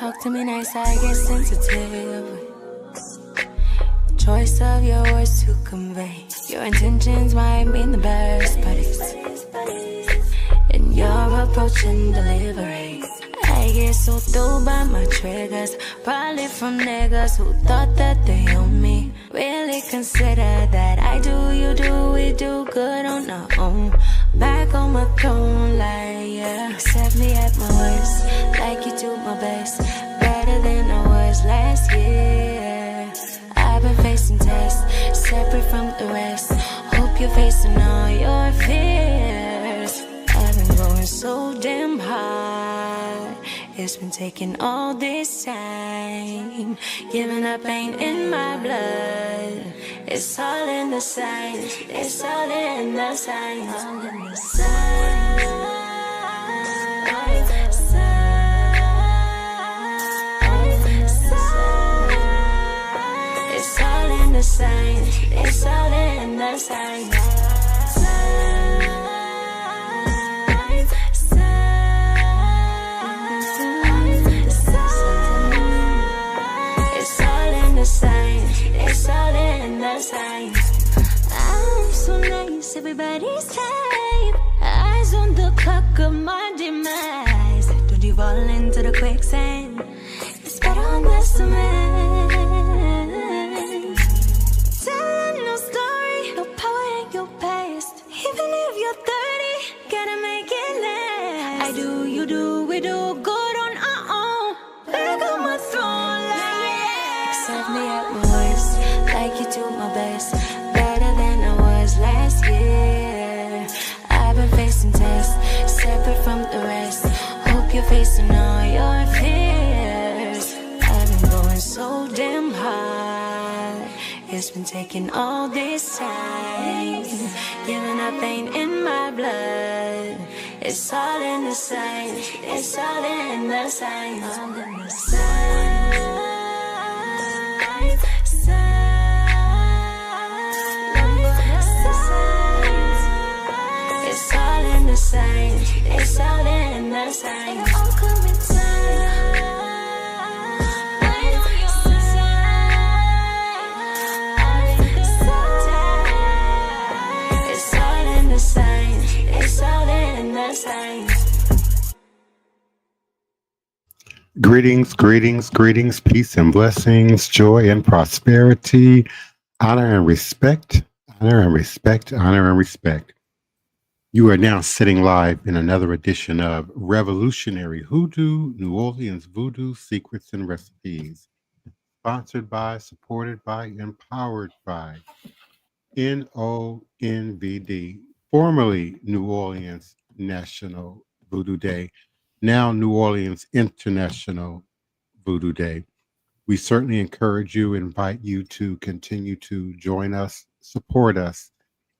Talk to me nice, I get sensitive. Choice of your words to convey. Your intentions might mean the best, but it's in your approach and delivery. I get so through by my triggers, probably from niggas who thought that they own me. Really consider that I do, you do, we do good on our own. Back on my throne, like yeah. Accept me at my worst, like you do my best. Better than I was last year. I've been facing tests, separate from the rest. Hope you're facing all your fears. I've been going so damn hard. It's been taking all this time. Giving up ain't in my blood. It's all in the signs. It's all in the signs. All in the signs. It's all in the signs. It's all in the signs. It's all in the signs. I'm so nice, everybody's type. Eyes on the clock of my demise. Don't you fall into the quicksand. It's better on the cement. Telling no story, no power in your past. Even if you're 30, gotta make it last. I do, you do, we do good on our own. Back on my throne, like yeah. Accept me at my worst, like you do my best. Better than I was last year. I've been facing tests, separate from the rest. Hope you're facing all your fears. I've been going so damn hard. It's been taking all this time. Giving up ain't in my blood. It's all in the signs. It's all in the signs. All in the signs. It's all in the signs. It's all in the signs. They all come in time. It's all in the signs. It's all in the signs. Greetings, greetings, greetings, peace and blessings, joy and prosperity, honor and respect, honor and respect, honor and respect. You are now sitting live in another edition of Revolutionary Hoodoo, New Orleans Voodoo Secrets and Recipes, sponsored by, supported by, empowered by NONVD, formerly New Orleans National Voodoo Day, now New Orleans International Voodoo Day. We certainly encourage you, invite you to continue to join us, support us,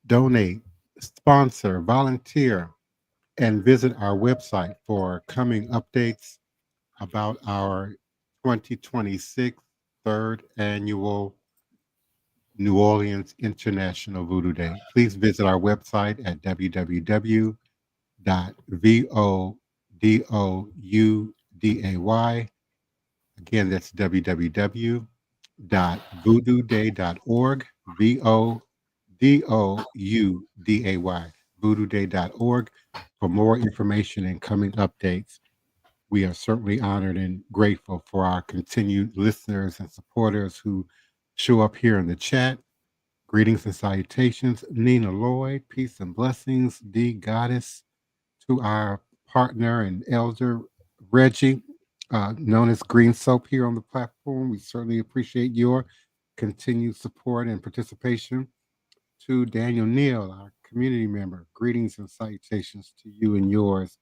donate, sponsor, volunteer, and visit our website for coming updates about our 2026 third annual New Orleans International Voodoo Day. Please visit our website at www.vodouday. Again, that's www.voodooday.org, VODOUDAY, voodooday.org, for more information and coming updates. We are certainly honored and grateful for our continued listeners and supporters who show up here in the chat. Greetings and salutations, Nina Lloyd, peace and blessings, D Goddess, to our partner and elder, Reggie, known as Green Soap here on the platform. We certainly appreciate your continued support and participation. To Daniel Neal, our community member, greetings and salutations to you and yours,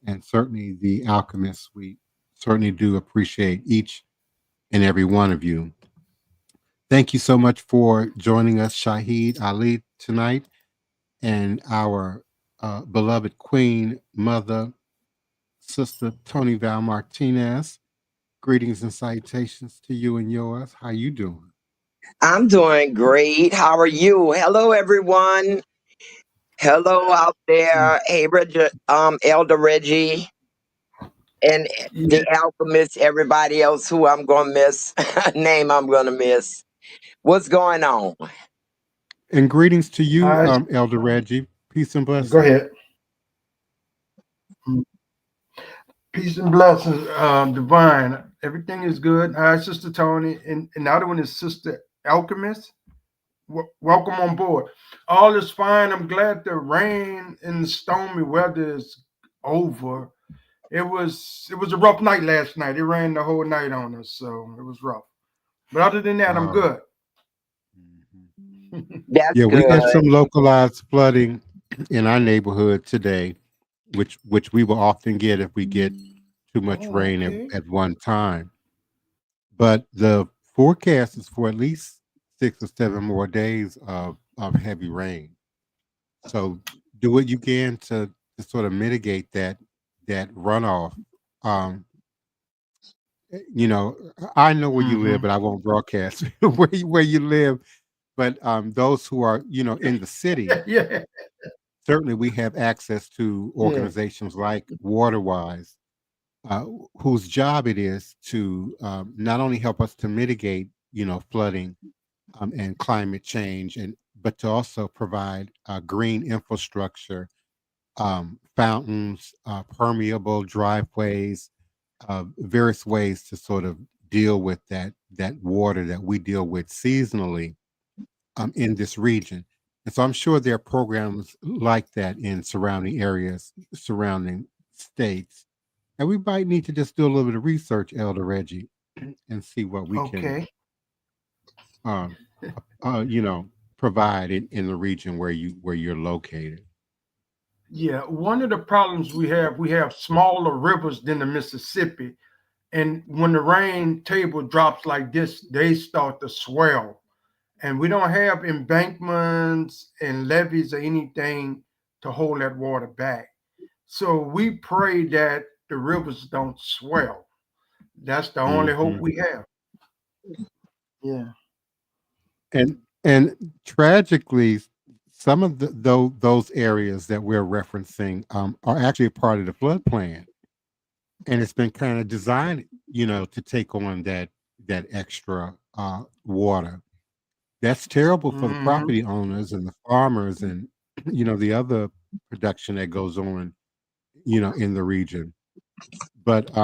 and certainly the alchemists. We certainly do appreciate each and every one of you. Thank you so much for joining us, Shahid Ali, tonight, and our beloved queen, mother, Sister Toni Val Martinez. Greetings and salutations to you and yours. How you doing? I'm doing great. How are you? Hello, everyone. Hello out there. Hey, Reggie, Elder Reggie. And Yeah. the alchemist, everybody else who I'm gonna miss, name I'm gonna miss. What's going on? And greetings to you, Hi. Elder Reggie. Peace and Go blessings. ahead. Mm. Peace and blessings, divine. Everything is good. Hi, Sister Toni, and the other one is Sister Alchemist. Welcome on board. All is fine. I'm glad the rain and the stormy weather is over. It was a rough night last night. It rained the whole night on us, so it was rough. But other than that, I'm Wow. good. Mhm. That's Yeah, we good. had some localized flooding in our neighborhood today, which we will often get if we get too much Oh, rain okay. at one time. But the forecast is for at least 6 or 7 more days of heavy rain. So do what you can to sort of mitigate that runoff. Um, I know where you live, Mm-hmm. but I won't broadcast where you live. But those who are in the city, Yeah, certainly we have access to yeah. organizations like Waterwise, uh, whose job it is to not only help us to mitigate flooding and climate change, and but to also provide green infrastructure, fountains, permeable driveways, various ways to sort of deal with that water that we deal with seasonally in this region. And so I'm sure there are programs like that in surrounding areas, surrounding states. And we might need to just do a little bit of research, Elder Reggie, and see what we can, Okay. um, you know, provide in the region where you're located. Yeah, one of the problems we have smaller rivers than the Mississippi, and when the rain table drops like this, they start to swell, and we don't have embankments and levees or anything to hold that water back. So we pray that the rivers don't swell. That's the only hope Hmm. we have. Yeah. And tragically, some of those areas that we're referencing are actually a part of the flood plan, and it's been kind of designed, to take on that extra water. That's terrible for the Hmm. property owners and the farmers and the other production that goes on, in the region. But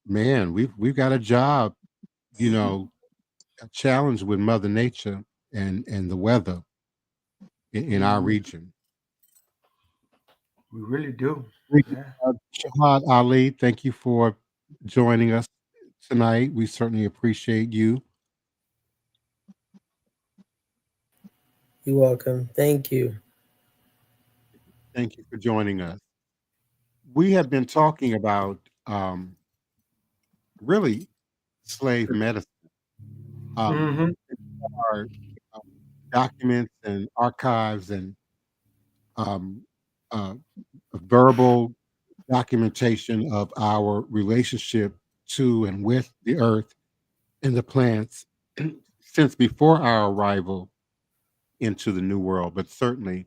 man, we've got a job, a challenge with Mother Nature and the weather in our Hmm. region. We really do. Thank you, Yeah. Shahad Ali. Thank you for joining us tonight. We certainly appreciate you. You're welcome. Thank you. Thank you for joining us. We have been talking about really slave medicine. Hmm. There are uh, documents and archives and um, uh, verbal documentation of our relationship to and with the earth and the plants since before our arrival into the New World, but certainly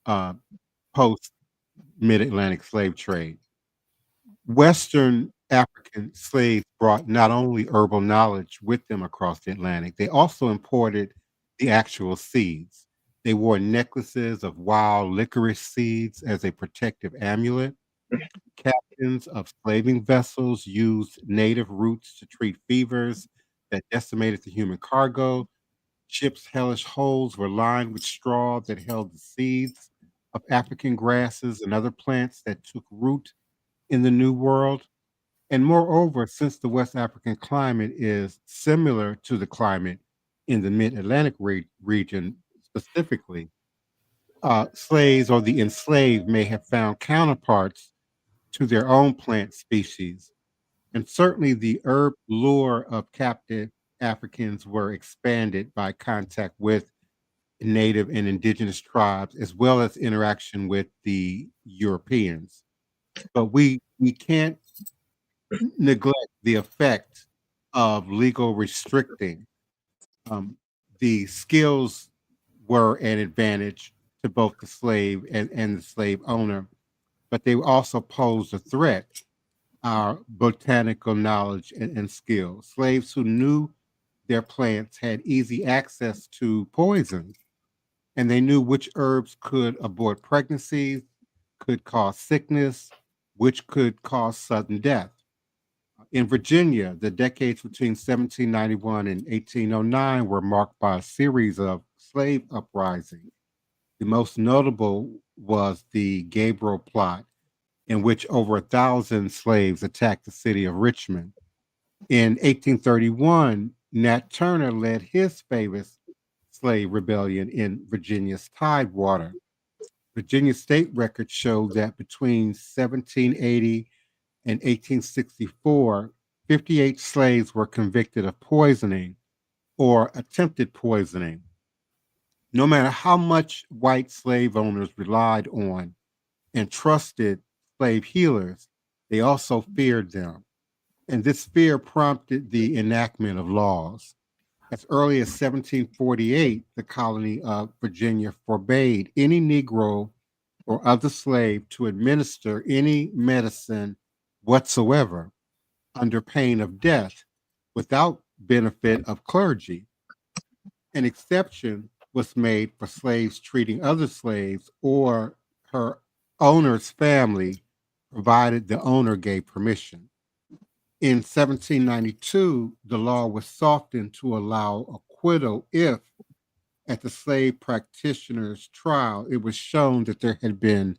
uh, post Mid Atlantic slave trade. Western African slaves brought not only herbal knowledge with them across the Atlantic, they also imported the actual seeds. They wore necklaces of wild licorice seeds as a protective amulet. Captains of slaving vessels used native roots to treat fevers that decimated the human cargo. Ships' hellish holds were lined with straw that held the seeds of African grasses and other plants that took root in the New World. And moreover, since the West African climate is similar to the climate in the Mid Atlantic region specifically, slaves or the enslaved may have found counterparts to their own plant species. And certainly the herb lure of captive Africans were expanded by contact with native and indigenous tribes, as well as interaction with the Europeans. But we can't neglect the effect of legal restricting. Um, the skills were an advantage to both the slave and the slave owner, but they also posed a threat. our botanical knowledge and skills. Slaves who knew their plants had easy access to poisons, and they knew which herbs could abort pregnancies, could cause sickness, which could cause sudden death. In Virginia, the decades between 1791 and 1809 were marked by a series of slave uprisings. The most notable was the Gabriel Plot, in which over 1,000 slaves attacked the city of Richmond. In 1831, Nat Turner led his famous slave rebellion in Virginia's Tidewater. Virginia state records show that between 1780 and 1864, 58 slaves were convicted of poisoning or attempted poisoning. No matter how much white slave owners relied on and trusted slave healers, they also feared them. And this fear prompted the enactment of laws. As early as 1748, the colony of Virginia forbade any Negro or other slave to administer any medicine whatsoever under pain of death without benefit of clergy. An exception was made for slaves treating other slaves or her owner's family, provided the owner gave permission. In 1792, the law was softened to allow acquittal if, at the slave practitioner's trial, it was shown that there had been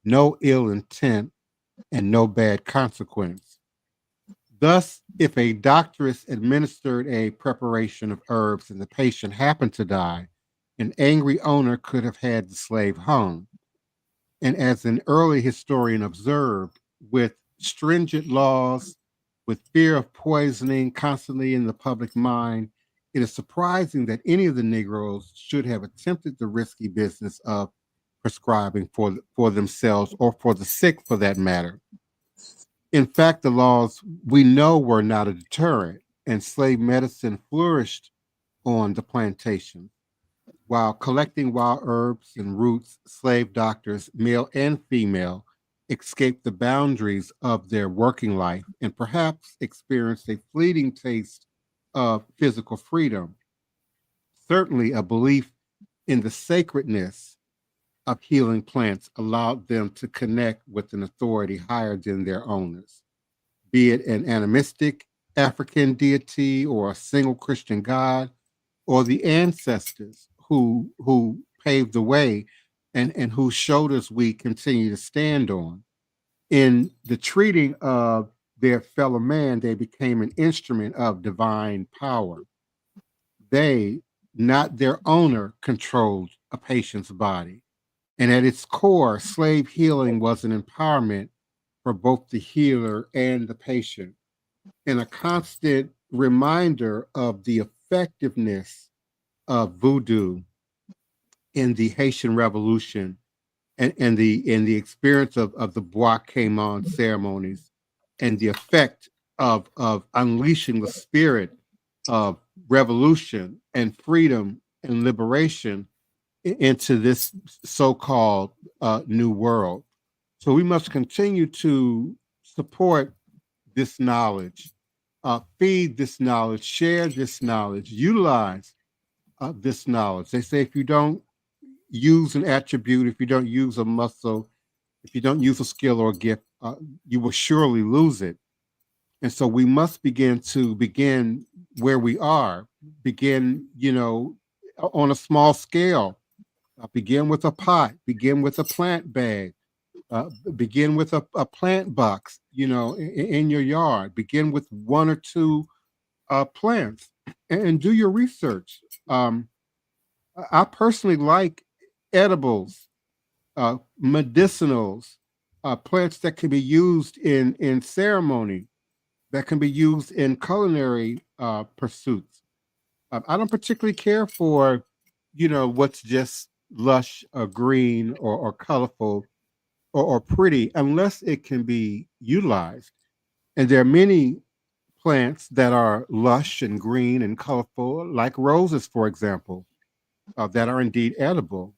no ill intent and no bad consequence. Thus, if a doctoress administered a preparation of herbs and the patient happened to die, an angry owner could have had the slave hung. And as an early historian observed, with stringent laws, with fear of poisoning constantly in the public mind, it is surprising that any of the Negroes should have attempted the risky business of prescribing for themselves or for the sick for that matter. In fact, the laws we know were not a deterrent, and slave medicine flourished on the plantation. While collecting wild herbs and roots, slave doctors, male and female, escaped the boundaries of their working life and perhaps experienced a fleeting taste of physical freedom. Certainly, a belief in the sacredness of healing plants allowed them to connect with an authority higher than their owners, be it an animistic African deity or a single Christian God, or the ancestors who paved the way and whose shoulders we continue to stand on. In the treating of their fellow man, they became an instrument of divine power. They, not their owner, controlled a patient's body. And at its core, slave healing was an empowerment for both the healer and the patient, and a constant reminder of the effectiveness of voodoo in the Haitian Revolution and the experience of the Bois Caimon ceremonies and the effect of unleashing the spirit of revolution and freedom and liberation into this so-called new world. So we must continue to support this knowledge, feed this knowledge, share this knowledge, utilize this knowledge. They say if you don't use an attribute, if you don't use a muscle, if you don't use a skill or a gift, you will surely lose it. And so we must begin where we are, begin, on a small scale. Begin with a pot, begin with a plant bag, begin with a plant box, in your yard. Begin with one or two plants and do your research. I personally like edibles, medicinals, plants that can be used in ceremony, that can be used in culinary pursuits. I don't particularly care for, what's just lush or green or colorful or pretty unless it can be utilized. And there are many plants that are lush and green and colorful, like roses, for example, that are indeed edible.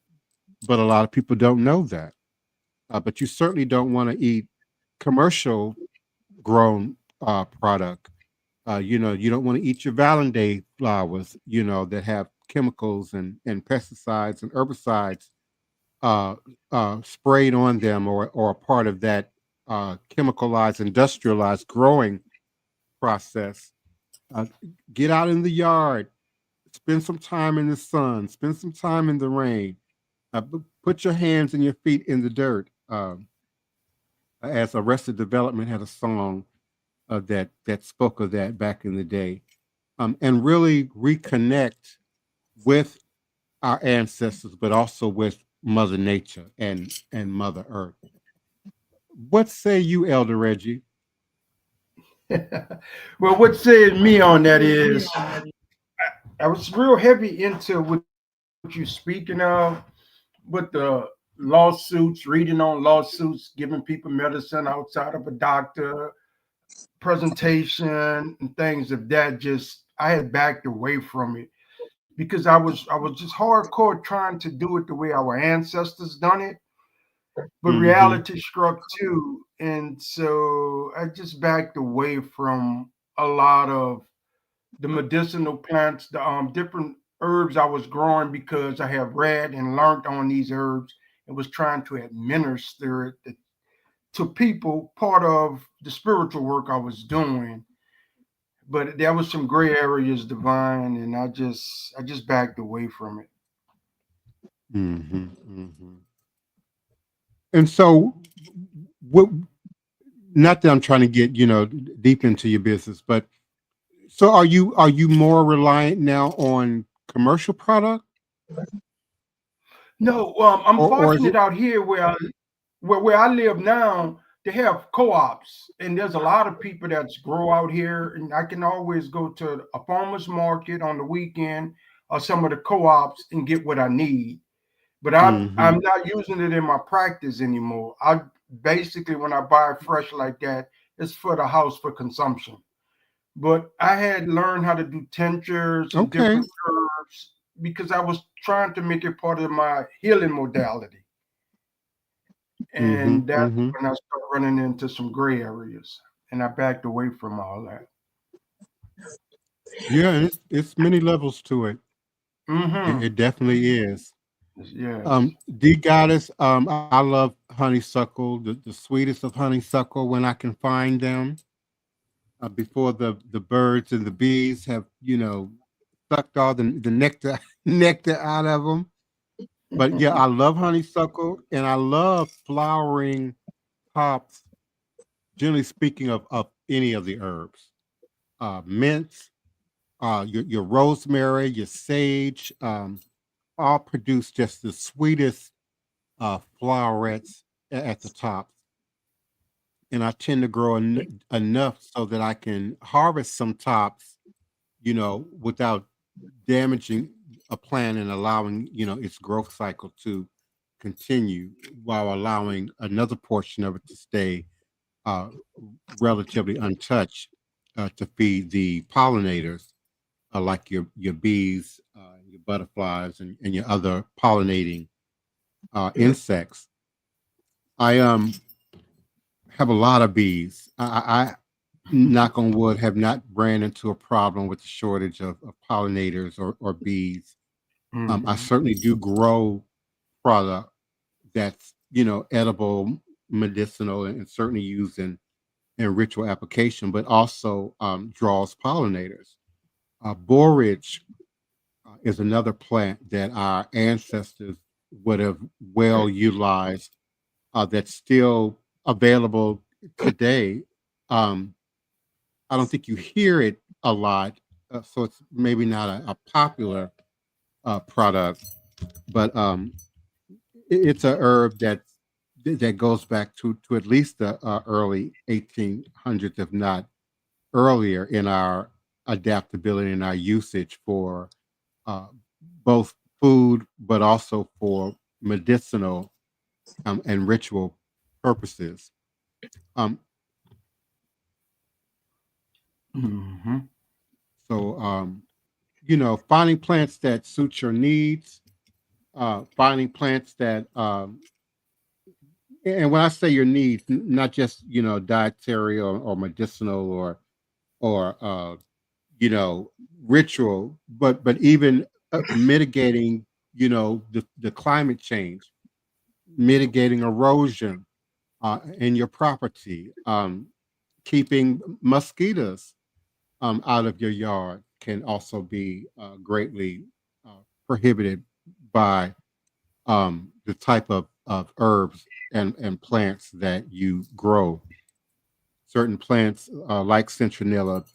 But a lot of people don't know that. But you certainly don't want to eat commercial grown product. You know, you don't want to eat your Valentine flowers, you know, that have chemicals and pesticides and herbicides sprayed on them, or a part of that chemicalized, industrialized growing process. Uh, get out in the yard, spend some time in the sun, spend some time in the rain. Put your hands and your feet in the dirt. As Arrested Development had a song that spoke of that back in the day, and really reconnect with our ancestors, but also with Mother Nature and Mother Earth. What say you, Elder Reggie? Well, what said me on that is I was real heavy into what you're speaking of with the lawsuits, reading on lawsuits, giving people medicine outside of a doctor, presentation, and things of that. Just I had backed away from it because I was just hardcore trying to do it the way our ancestors done it. But Mm-hmm. reality struck too, and so I just backed away from a lot of the medicinal plants, the different herbs I was growing because I have read and learned on these herbs and was trying to administer it to people, part of the spiritual work I was doing. But there was some gray areas, divine, and I just backed away from it. Mm-hmm. Mm-hmm. And so, what? Not that I'm trying to get deep into your business, but so are you more reliant now on commercial product, No, I'm or is fortunate it? out here where I live now. They have co-ops, and there's a lot of people that's grow out here, and I can always go to a farmer's market on the weekend or some of the co-ops and get what I need. But I'm Mm-hmm. not using it in my practice anymore. I basically, when I buy fresh like that, it's for the house for consumption. But I had learned how to do tinctures and Okay. different herbs because I was trying to make it part of my healing modality. Mm-hmm. And that's Mm-hmm. when I started running into some gray areas, and I backed away from all that. Yeah, and it's many levels to it. It, Mm-hmm. it definitely is. Yes. D Goddess, I love honeysuckle, the sweetest of honeysuckle when I can find them. Before the birds and the bees have sucked all the nectar nectar out of them. But yeah, I love honeysuckle, and I love flowering tops. Generally speaking, of any of the herbs, mints, your rosemary, your sage, all produce just the sweetest flowerets at the top. And I tend to grow enough so that I can harvest some tops, without damaging a plant, and allowing its growth cycle to continue, while allowing another portion of it to stay uh, relatively untouched, to feed the pollinators, like your bees, your butterflies, and your other pollinating insects. I have a lot of bees. I knock on wood, have not ran into a problem with the shortage of pollinators or bees. I Mhm. certainly do grow product that's edible, medicinal, and certainly used in ritual application, but also draws pollinators. Borage is another plant that our ancestors would have well utilized, that's still available today. Um, I don't think you hear it a lot, so it's maybe not a popular product, but it's a herb that goes back to at least the early 1800s, if not earlier, in our adaptability and our usage for uh, both food, but also for medicinal and ritual purposes. Um, Mhm. so, finding plants that suit your needs, finding plants that And when I say your needs, not just, you know, dietary or medicinal or you know, ritual, but even mitigating, you know, the climate change, mitigating erosion in your property, keeping mosquitoes out of your yard can also be greatly prohibited by the type of herbs and plants that you grow. Certain plants, like citronella,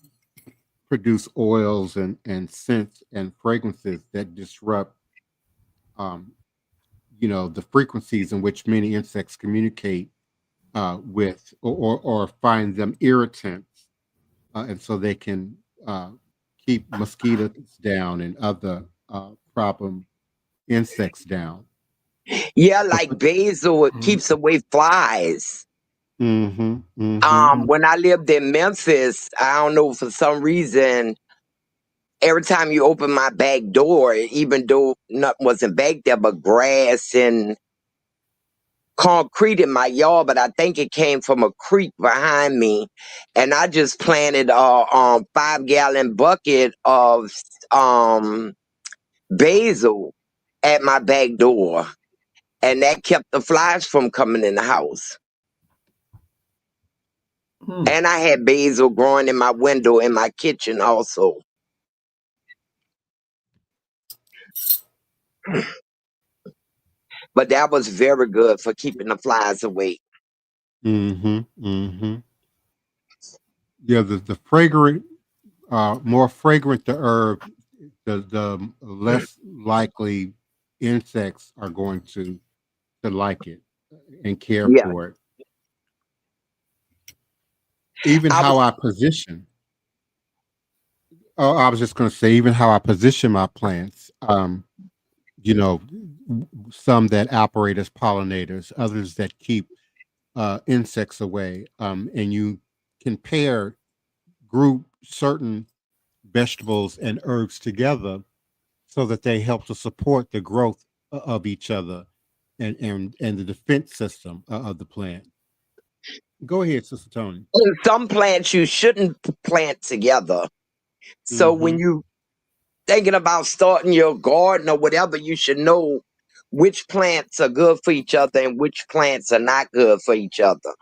produce oils and scents and fragrances that disrupt, um, you know, the frequencies in which many insects communicate with or find them irritants, and so they can keep mosquitoes down and other problem insects down. Yeah, But, like basil, it Mhm. keeps away flies. mm-hmm, mm-hmm, When I lived in Memphis, I don't know, for some reason, every time you open my back door, even though nothing wasn't back there but grass and concrete in my yard, but I think it came from a creek behind me, and I just planted a 5-gallon bucket of um basil at my back door, and that kept the flies from coming in the house. Hmm. And I had basil growing in my window in my kitchen also. But that was very good for keeping the flies away. mm-hmm, mm-hmm. Yeah, the fragrant, more fragrant the herb, the less likely insects are going to like it and care Yeah. for it. Even I how was I position. Oh, I was just going to say, even how I position my plants. You know, some that operate as pollinators, others that keep insects away, and you can group certain vegetables and herbs together so that they help to support the growth of each other and the defense system of the plant. Go ahead, Sister Tony. some plants you shouldn't plant together. So when Mm-hmm. you thinking about starting your garden or whatever, you should know which plants are good for each other and which plants are not good for each other.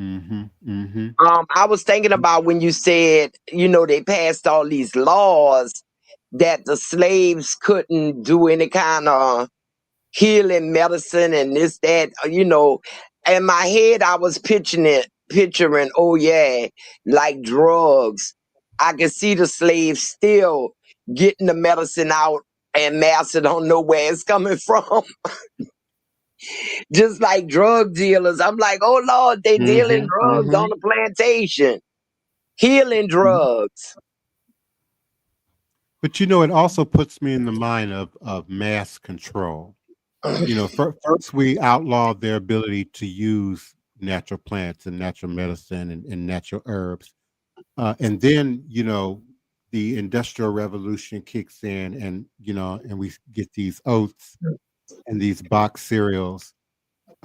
Mm-hmm. Mm-hmm. I was thinking about when you said, they passed all these laws that the slaves couldn't do any kind of healing medicine and this, that, in my head, I was picturing, oh yeah, like drugs. I could see the slaves still getting the medicine out and master don't know where it's coming from. Just like drug dealers. I'm like, oh Lord, they dealing Mm-hmm. drugs Mm-hmm. on the plantation. Healing drugs. But you know, it also puts me in the mind of mass control. You know, first we outlawed their ability to use natural plants and natural medicine and natural herbs, and then you know the industrial revolution kicks in, and you know, and we get these oats and these box cereals,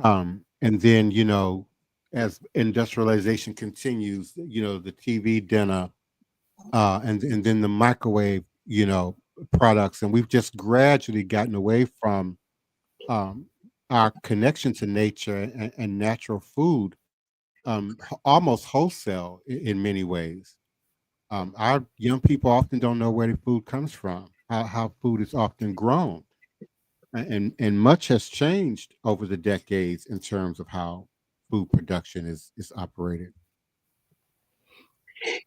and then you know, as industrialization continues, you know, the TV dinner, and then the microwave, you know, products, and we've just gradually gotten away from um, our connection to nature and natural food, almost wholesale in many ways. Our young people often don't know where the food comes from, how food is often grown, and much has changed over the decades in terms of how food production is operated.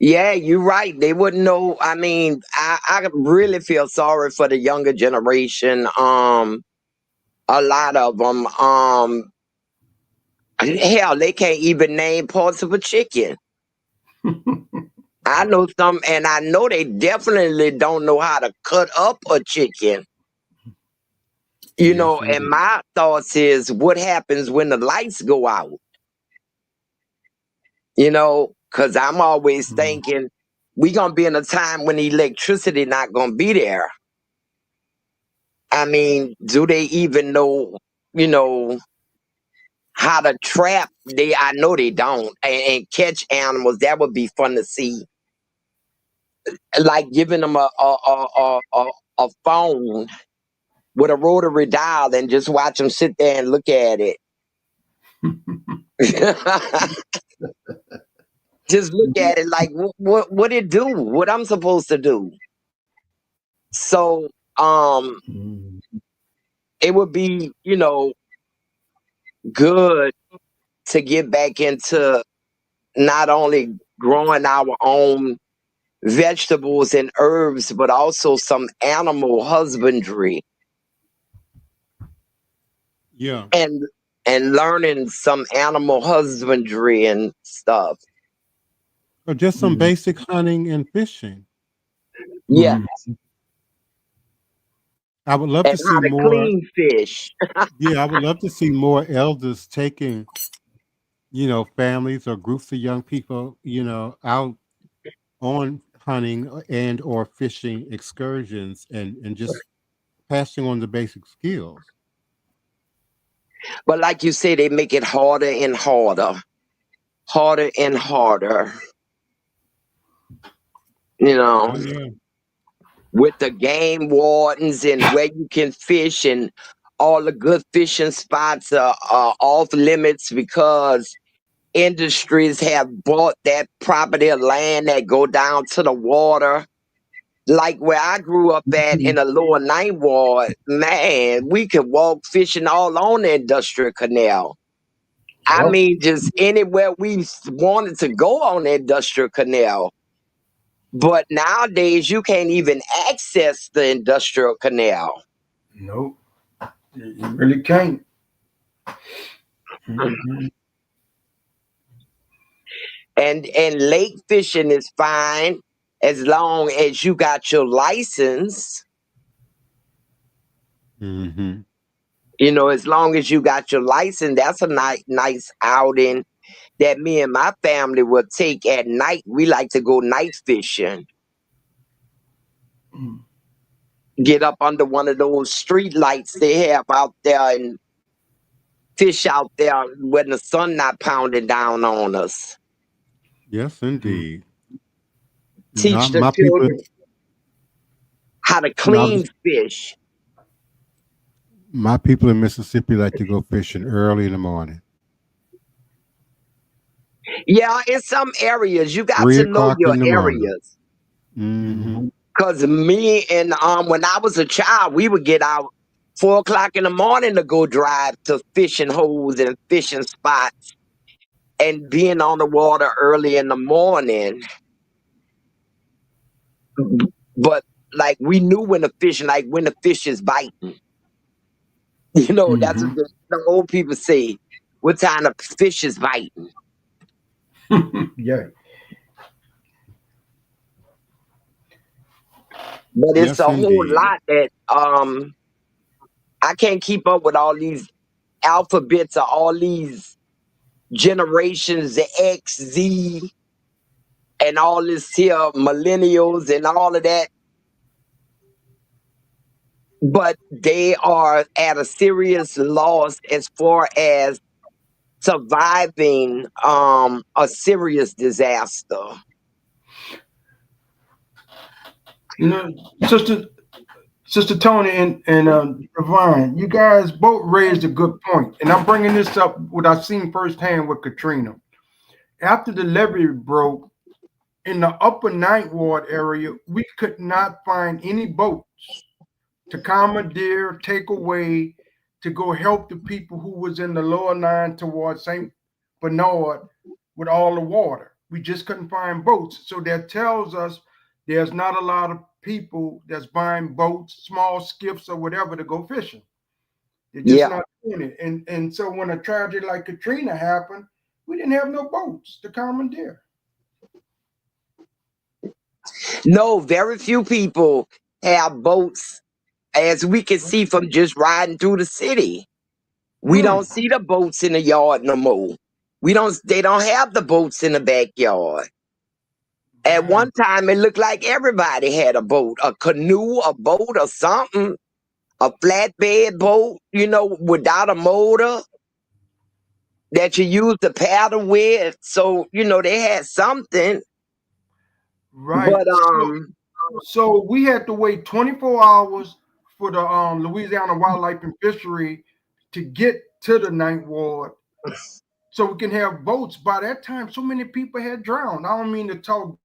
Yeah, you're right. They wouldn't know. I mean, I really feel sorry for the younger generation. A lot of them, hell, they can't even name parts of a chicken. I know some, and I know they definitely don't know how to cut up a chicken. Yes, And indeed. my thoughts is what happens when the lights go out, because I'm always Mhm. thinking we going to be in a time when electricity not going to be there. I mean, do they even know, you know, how to trap. I know they don't, and catch animals. That would be fun to see. Like giving them a phone with a rotary dial and just watch them sit there and look at it. Just look at it like what it do, what I'm supposed to do. So it would be, good to get back into not only growing our own vegetables and herbs, but also some animal husbandry. Yeah. And learning some animal husbandry and stuff. Or just some basic hunting and fishing. Yeah. I would love And to how see to more. clean fish. Yeah, I would love to see more elders taking, families or groups of young people, out on hunting and or fishing excursions and just passing on the basic skills. But like you say, they make it harder and harder. Harder and harder. Oh, yeah. With the game wardens and where you can fish, and all the good fishing spots are off limits because industries have bought that property of land that go down to the water. Like where I grew up at in the lower ninth ward, man, we could walk fishing all on the industrial canal. I Yep. mean, just anywhere we wanted to go on the industrial canal. But nowadays, you can't even access the industrial canal. Nope. You really can't. Mhm. And lake fishing is fine as long as you got your license. Mm-hmm. As long as you got your license, that's a nice outing that me and my family will take at night. We like to go night fishing. Get up under one of those street lights they have out there and fish out there when the sun not pounding down on us. Yes, indeed. Teach the My people, children how to no, clean fish. my people in Mississippi like to go fishing early in the morning. Yeah, in some areas, you got to know 3 o'clock your in the morning. areas. Mm-hmm. Because me and when I was a child, we would get out 4 o'clock in the morning to go drive to fishing holes and fishing spots, and being on the water early in the morning. But like we knew when the fish is biting. That's what the old people say. What time the fish is biting? Yeah. But it's Yes, a whole indeed. lot that I can't keep up with all these alphabets of all these generations, the X, Z, and all this here, millennials and all of that. But they are at a serious loss as far as surviving a serious disaster. Sister Toni and Divine, you guys both raised a good point, and I'm bringing this up what I've seen firsthand with Katrina. After the levee broke in the upper ninth ward area, we could not find any boats to commandeer, take away, to go help the people who was in the lower line towards St. Bernard with all the water. We just couldn't find boats. So that tells us there's not a lot of people that's buying boats, small skiffs or whatever to go fishing. They're just not doing it. And so when a tragedy like Katrina happened, we didn't have no boats to commandeer. No, very few people have boats, as we can see from just riding through the city. We don't see the boats in the yard no more. They don't have the boats in the backyard. At one time, it looked like everybody had a boat, a canoe, a boat, or something, a flatbed boat, without a motor. that you use the paddle with. So, you know, they had something. Right. But So we had to wait 24 hours for the Louisiana Wildlife and Fishery to get to the 9th Ward so we can have boats. By that time, so many people had drowned. I don't mean to talk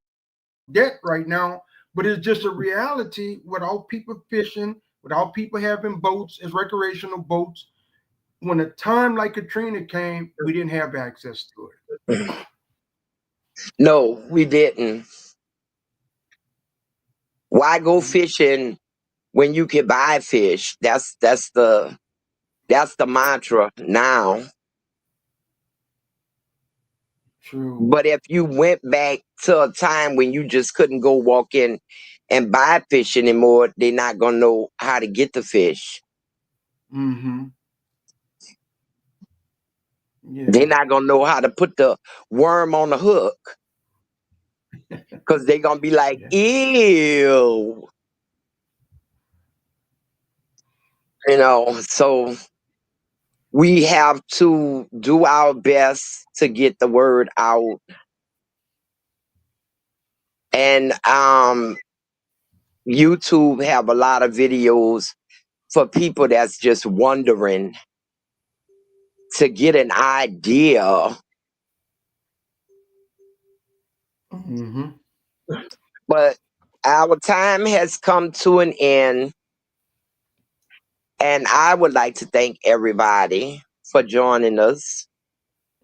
debt right now, but it's just a reality without people fishing, without people having boats as recreational boats. When a time like Katrina came, we didn't have access to it. no, we didn't. Why go fishing when you can buy fish? That's the mantra now. True. But if you went back to a time when you just couldn't go walk in and buy fish anymore, they're not gonna know how to get the fish. Mm-hmm. Yeah. They're not gonna know how to put the worm on the hook. Because they're gonna be like, ew. You know, so we have to do our best to get the word out. And YouTube have a lot of videos for people that's just wondering to get an idea. Mm-hmm. But our time has come to an end. And I would like to thank everybody for joining us.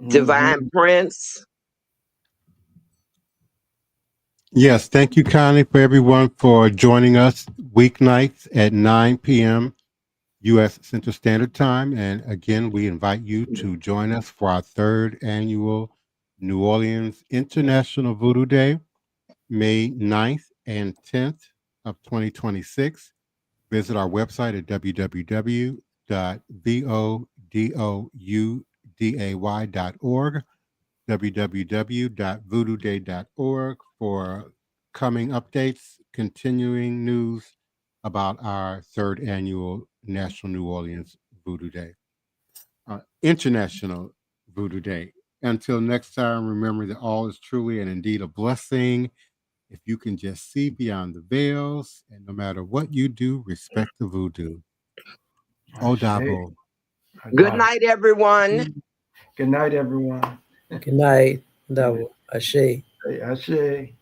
Mm-hmm. Divine Prince. Yes, thank you kindly for everyone for joining us weeknights at 9 p.m. U.S. Central Standard Time. And again, we invite you to join us for our 3rd annual New Orleans International Voodoo Day, May 9th and 10th of 2026. Visit our website at www.vodouday.org, www.voodooday.org for coming updates, continuing news about our 3rd annual National New Orleans Voodoo Day, International Voodoo Day. Until next time, remember that all is truly and indeed a blessing if you can just see beyond the veils, and no matter what you do, respect the voodoo. Odabo. Good night, everyone. Good night, everyone. Good night. Double. Ashe. Ashe.